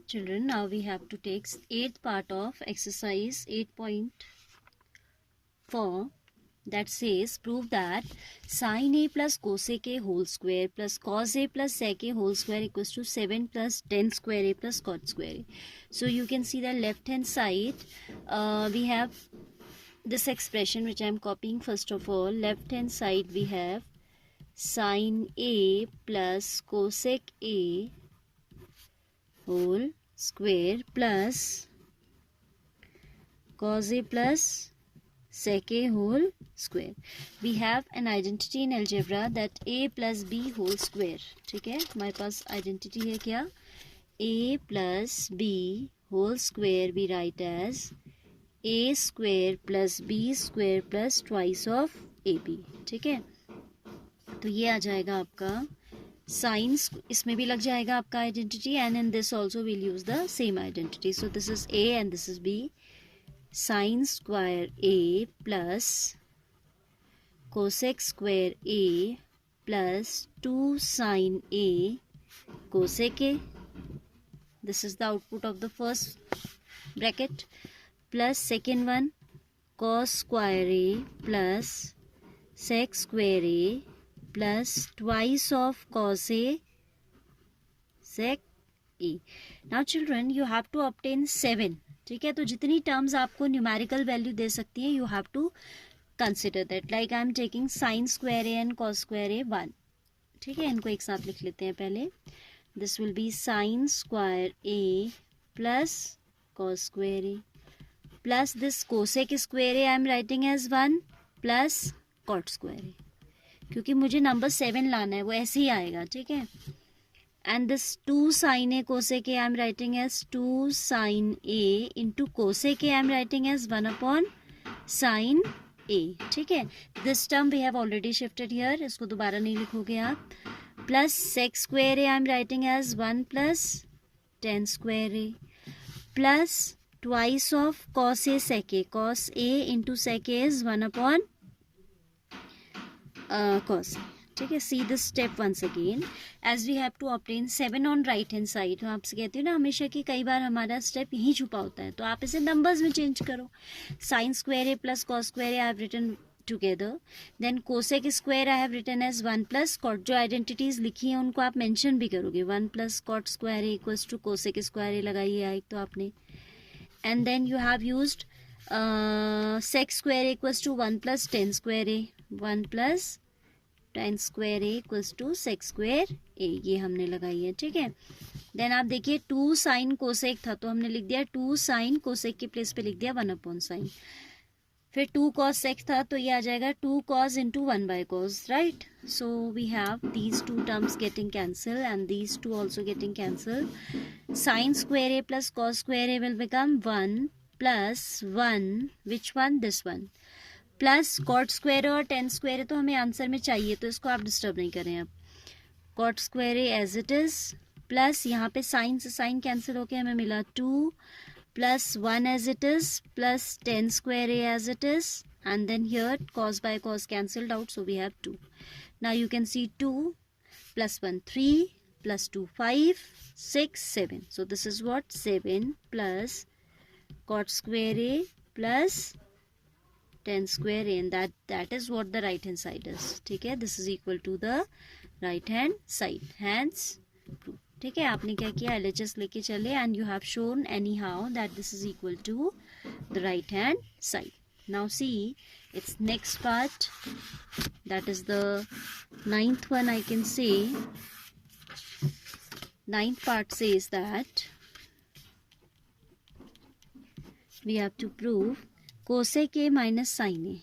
Children, now we have to take 8th part of exercise 8.4 that says prove that sin a plus cosec a whole square plus cos a plus sec a whole square equals to 7 plus 10 square a plus cot square a. So you can see the left hand side, we have this expression which I am copying. First of all, left hand side we have sin a plus cosec a whole square plus cos a plus sec a whole square. We have an identity in algebra that a plus b whole square. ठीक है, हमारे पास identity है क्या? a plus b whole square we write as a square plus b square plus twice of ab. ठीक है, तो ये आ जाएगा आपका साइंस, इसमें भी लग जाएगा आपका identity, and in this also will use the same identity. So this is A and this is B. Sine square A plus cosec square A plus 2 sine A cosec A. This is the output of the first bracket. Plus second one cos square A plus sec square A plus twice of cos a sec a. Now children you have to obtain 7. ठीक है, तो जितनी terms आपको numerical value दे सकती है you have to consider that. Like I am taking sine square A and cos square A 1. ठीक है, इनको एक साथ लिख लेते हैं पहले. This will be sine square A plus cos square A plus this cosec square A I am writing as 1 plus cot square A, क्योंकि मुझे नंबर 7 लाना है, वो ऐसे ही आएगा. ठीक है, and this 2 sine A cosec A I am writing as 2 sine A into cosec A I am writing as 1 upon sine A. ठीक है, this term we have already shifted here, इसको दोबारा नहीं लिखोगे आप. Plus sec square A I am writing as 1 plus 10 square A plus twice of cos A sec A. Cos A into sec A is 1 upon cos. ठीक है, see this step once again as we have to obtain 7 on right hand side. मैं आपसे कहती हूँ ना हमेशा कि कई बार हमारा स्टेप यहीं छुपा होता है, तो आप इसे नंबर्स में चेंज करो. Sine square A plus cos square A I have written together. Then cosec square I have written as 1 plus cot. जो आइडेंटिटीज लिखी हैं उनको आप मेंशन भी करोगे. 1 plus cot square A equals to cosec square A लगाइए एक तो आपने. And then you have used sec square equals to 1 plus 10 square A. 1 plus 10 square A equals to sec square ए, ये हमने लगाई है. ठीक है, देन आप देखिए 2 साइन कोसेक था तो हमने लिख दिया 2 साइन कोसेक के प्लेस पे लिख दिया 1 अपॉन साइन. फिर 2 कॉस सेक था तो ये आ जाएगा 2 cos into 1 by cos. Right, so we have these 2 terms getting cancelled and these 2 also getting cancelled. Sine square A plus cos square A will become 1 plus 1 which one this one plus cot square और 10 square तो हमें answer में चाहिए, तो इसको आप disturb नहीं करें. अब cot square as it is plus यहाँ पे साइन से साइन कैंसिल होके हमें मिला 2 plus 1 as it is plus 10 square as it is and then here cos by cos cancelled out, so we have 2. Now you can see 2 plus 1 3 plus 2 5 6 7. So this is what 7 plus cot square A plus 10 square a, and that is what the right hand side is. ठीक है, this is equal to the right hand side, hence proof. ठीक है, आपने क्या किया, LHS लेके चले and you have shown anyhow that this is equal to the right hand side. Now see its next part, that is the 9th one. I can say 9th part says that we have to prove cosec A minus sine A.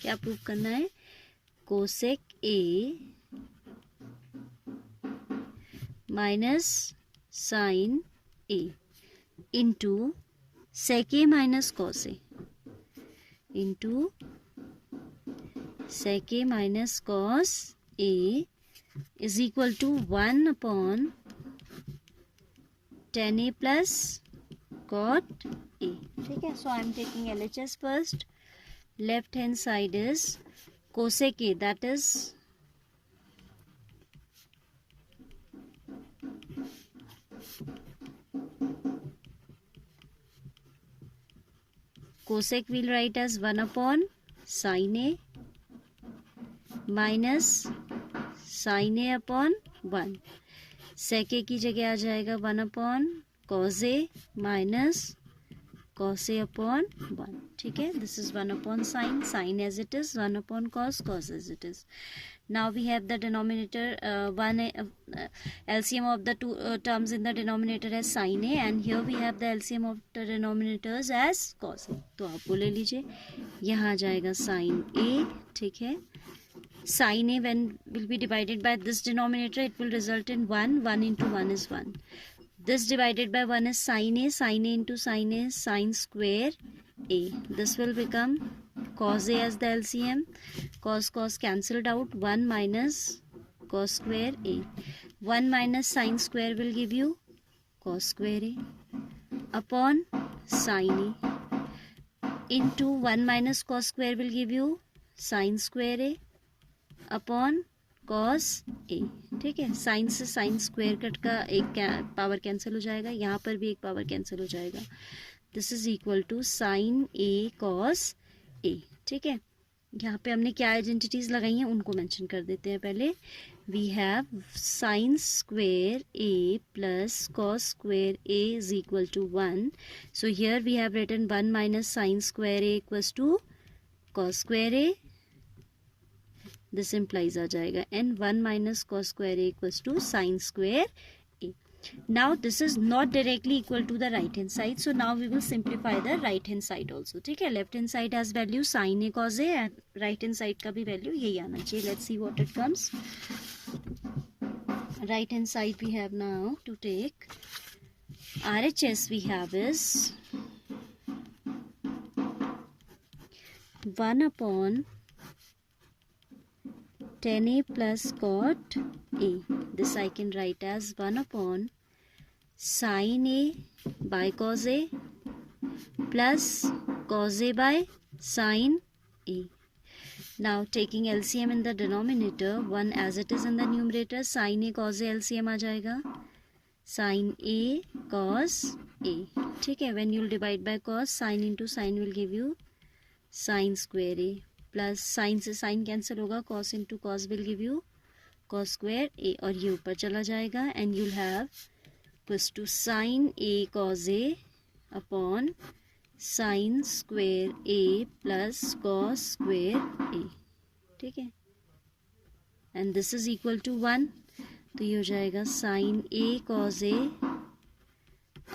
क्या prove करना है, cosec A minus sine A into sec A minus cos A into sec A minus cos A is equal to 1 upon 10 A plus cot A. ठीक है, so I am taking LHS first. Left hand side is cosec A, that is cosec we'll write as 1 upon sin A minus sin A upon 1. sec A की जगह आ जाएगा 1 upon cos A minus cos A upon 1. ठीक है, this is 1 upon sin as it is, 1 upon cos as it is. Now we have the denominator, LCM of the two terms in the denominator as sin A, and here we have the LCM of the denominators as cos A. तो आप वो ले लीजिए, यहाँ आ जाएगा sin A. ठीक है, sin A when will be divided by this denominator, it will result in 1. 1 into 1 is 1. This divided by 1 is sin A. Sin A into sin A is sin square A. This will become cos A as the LCM. Cos cancelled out. 1 minus cos square A. 1 minus sin square will give you cos square A upon sin A into 1 minus cos square will give you sin square A upon cos A. ठीक है, sign से sine square cut का एक power cancel हो जाएगा, यहाँ पर भी एक पावर कैंसिल हो जाएगा. This is equal to sine A cos A. ठीक है, यहाँ पे हमने क्या आइडेंटिटीज लगाई हैं उनको मेंशन कर देते हैं पहले. We have sine square A plus cos square A is equal to 1. So here we have written 1 minus sine square A equals to cos square A. This implies आ जाएगा and 1 minus cos square A equals to sin square A. Now this is not directly equal to the right hand side, so now we will simplify the right hand side also. ठीक है, left hand side has value sin A cos A and right hand side का भी value यही आना चाहिए. Let's see what it comes. Right hand side we have now to take RHS we have is 1 upon tan A plus cot A. This I can write as 1 upon sin A by cos A plus cos A by sin A. Now taking LCM in the denominator, 1 as it is in the numerator, sin A cos A LCM आ जाएगा sin A cos A. ठीक है, when you will divide by cos, sin into sin will give you sin square A. Plus sine से sine cancel होगा, cos into cos will give you cos square A, और ये ऊपर चला जाएगा and you'll have equals to sine A cos A upon sine square A plus cos square A. ठीक है, and this is equal to 1. तो ये हो जाएगा sine A cos A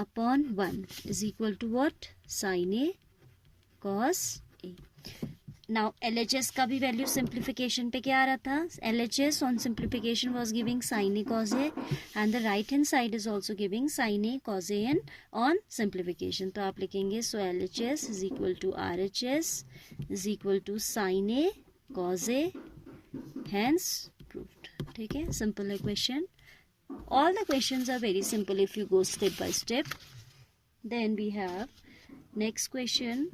upon 1 is equal to what, sine A cos A. Now LHS का भी value simplification पे क्या आ रहा था, LHS on simplification was giving sin A cos A and the right hand side is also giving sin A cos A an on simplification. तो आप लिखेंगे so LHS is equal to RHS is equal to sin A cos A, hence proved. ठीक है, simple है question. All the questions are very simple if you go step by step. Then we have next question,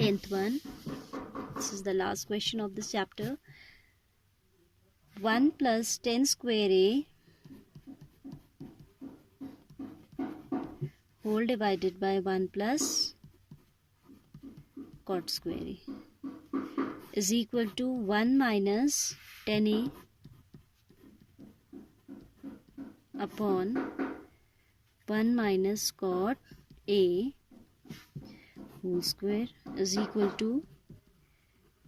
10th one. This is the last question of this chapter. 1 plus 10 square A whole divided by 1 plus cot square A is equal to 1 minus 10A upon 1 minus cot A whole square is equal to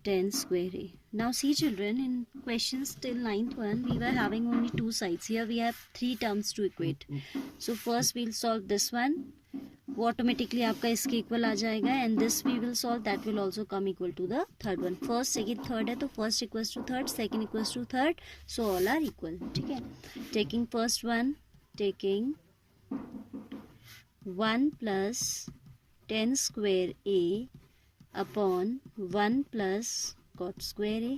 10 square A. Now see children, in questions till 9th one we were having only two sides. Here we have three terms to equate. So first we'll solve this one, वो automatically आपका इसके equal आ जाएगा, and this we will solve, that will also come equal to the third one. First second third है तो first equals to third, second equals to third, so all are equal. ठीक है, taking first one, taking 1 plus 10 square A upon 1 plus cot square A.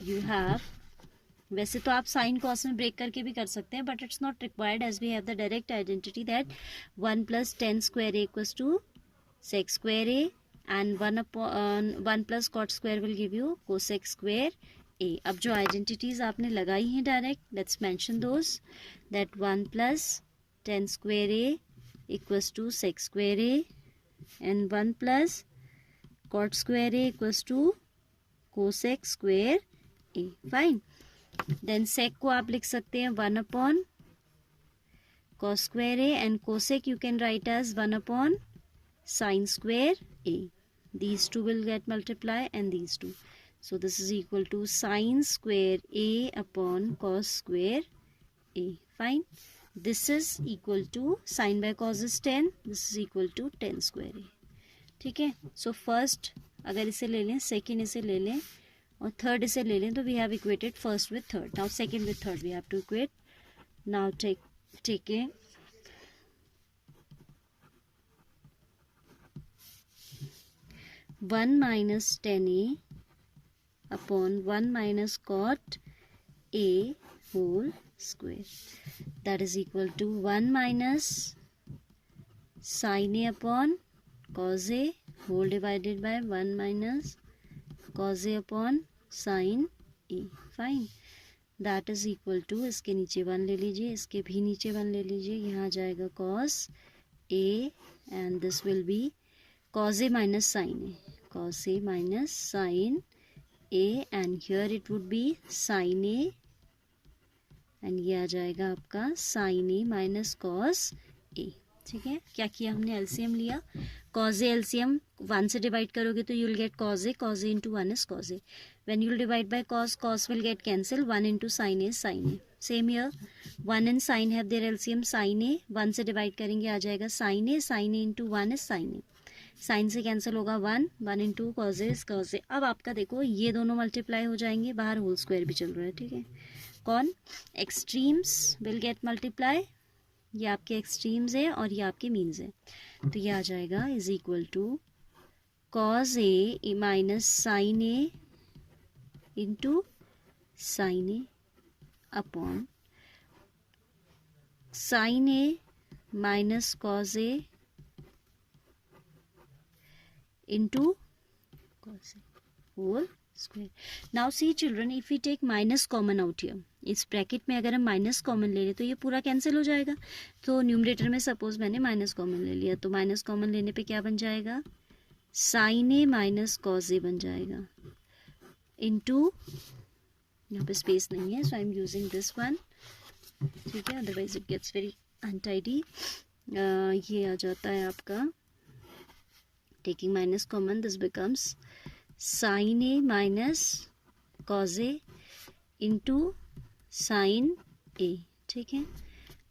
You have, वैसे तो आप sine cos में break करके भी कर सकते हैं, but it's not required as we have the direct identity that 1 plus 10 square A equals to sec square A and 1 upon 1 plus cot square will give you cosec square A. अब जो identities आपने लगाई हैं direct, let's mention those, that 1 plus 10 square A equals to sec square A and 1 plus cot square A equals to cosec square A. Fine. Then sec को आप लिख सकते हैं 1 upon cos square A, and cosec you can write as 1 upon sin square A. These two will get multiplied and these two. So this is equal to sin square A upon cos square A. Fine. This is equal to sin by cos is 10. This is equal to 10 square A. ठीक है. So first अगर इसे ले लें, second इसे ले लें और third इसे ले लें, तो we have equated first with third. Now second with third we have to equate. Now taking 1 minus 10A upon 1 minus cot A whole square, that is equal to 1 minus sin A upon cos A whole divided by 1 minus cos A upon sin A. Fine. That is equal to, इसके नीचे 1 ले लीजिए, इसके भी नीचे 1 ले लीजिए, यहाँ जाएगा cos A and this will be cos A minus sin A, cos A minus sin A, and here it would be sin A and ये आ जाएगा आपका sin A minus cos A. ठीक है. क्या किया हमने, एलसीएम लिया. cos A एलसीएम 1 से डिवाइड करोगे तो you'll get cos A into 1 is cos A. When you'll divide by cos will get cancelled. 1 into sin is sin A. Same here, 1 and sin have their LCM sin A. 1 से divide करेंगे आ जाएगा sin A into 1 is sin A. Sign से cancel होगा 1 into cos ए cause ए. अब आपका देखो ये दोनों मल्टीप्लाई हो जाएंगे, बाहर होल स्क्वायर भी चल रहा है. ठीक है. कौन एक्सट्रीम्स विल गेट मल्टीप्लाई, ये आपके एक्सट्रीम्स है और ये आपके मीन्स है. तो ये आ जाएगा is equal to cos A minus sine A into sine A upon sine A minus cos A into cos A whole square. Now see children, if we take minus common out here, इस bracket में अगर हम minus common ले लें तो ये पूरा cancel हो जाएगा. तो न्यूमरेटर में सपोज मैंने माइनस कॉमन ले लिया, तो माइनस कॉमन लेने पे क्या बन जाएगा, sine A minus cos A बन जाएगा इनटू, यहाँ पे स्पेस नहीं है so I am using this one. ठीक है, otherwise it gets very untidy. ये आ जाता है आपका, taking minus common, this becomes sin A minus cos A into sin A. ठीक है,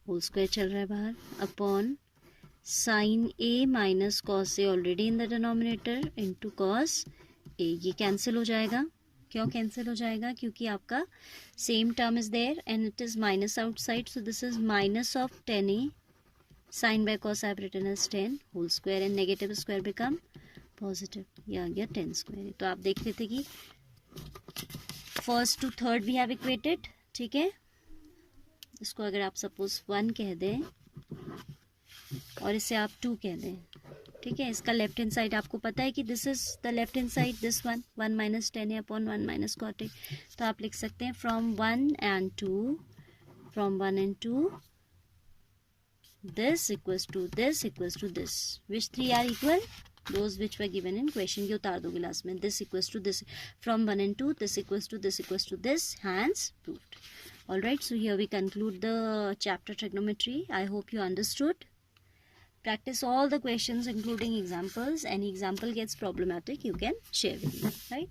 होल स्क्वायर चल रहा है बाहर, upon sin A minus cos A already in the denominator into cos A. ये कैंसिल हो जाएगा. क्यों कैंसिल हो जाएगा, क्योंकि आपका same term is there and it is minus outside. So this is minus of 10A sine by cos I have written as 10 whole square and negative square become positive. ये आ गया 10 स्क्वायर. तो आप देख रहे थे कि first to third we have equated. ठीक है, इसको अगर आप सपोज 1 कह दें और इसे आप 2 कह दें. ठीक है, इसका लेफ्ट हैंड साइड आपको पता है कि this is the left hand side, this 1 minus 10 upon 1 minus cot A. तो आप लिख सकते हैं from 1 and 2 this equals to this equals to this. Which 3 are equal? Those which were given in question. ये उतार दो गिलास में. This equals to this. From 1 and 2, this equals to this equals to this. Hence proved. Alright, so here we conclude the chapter trigonometry. I hope you understood. Practice all the questions including examples. Any example gets problematic, you can share with me. Right?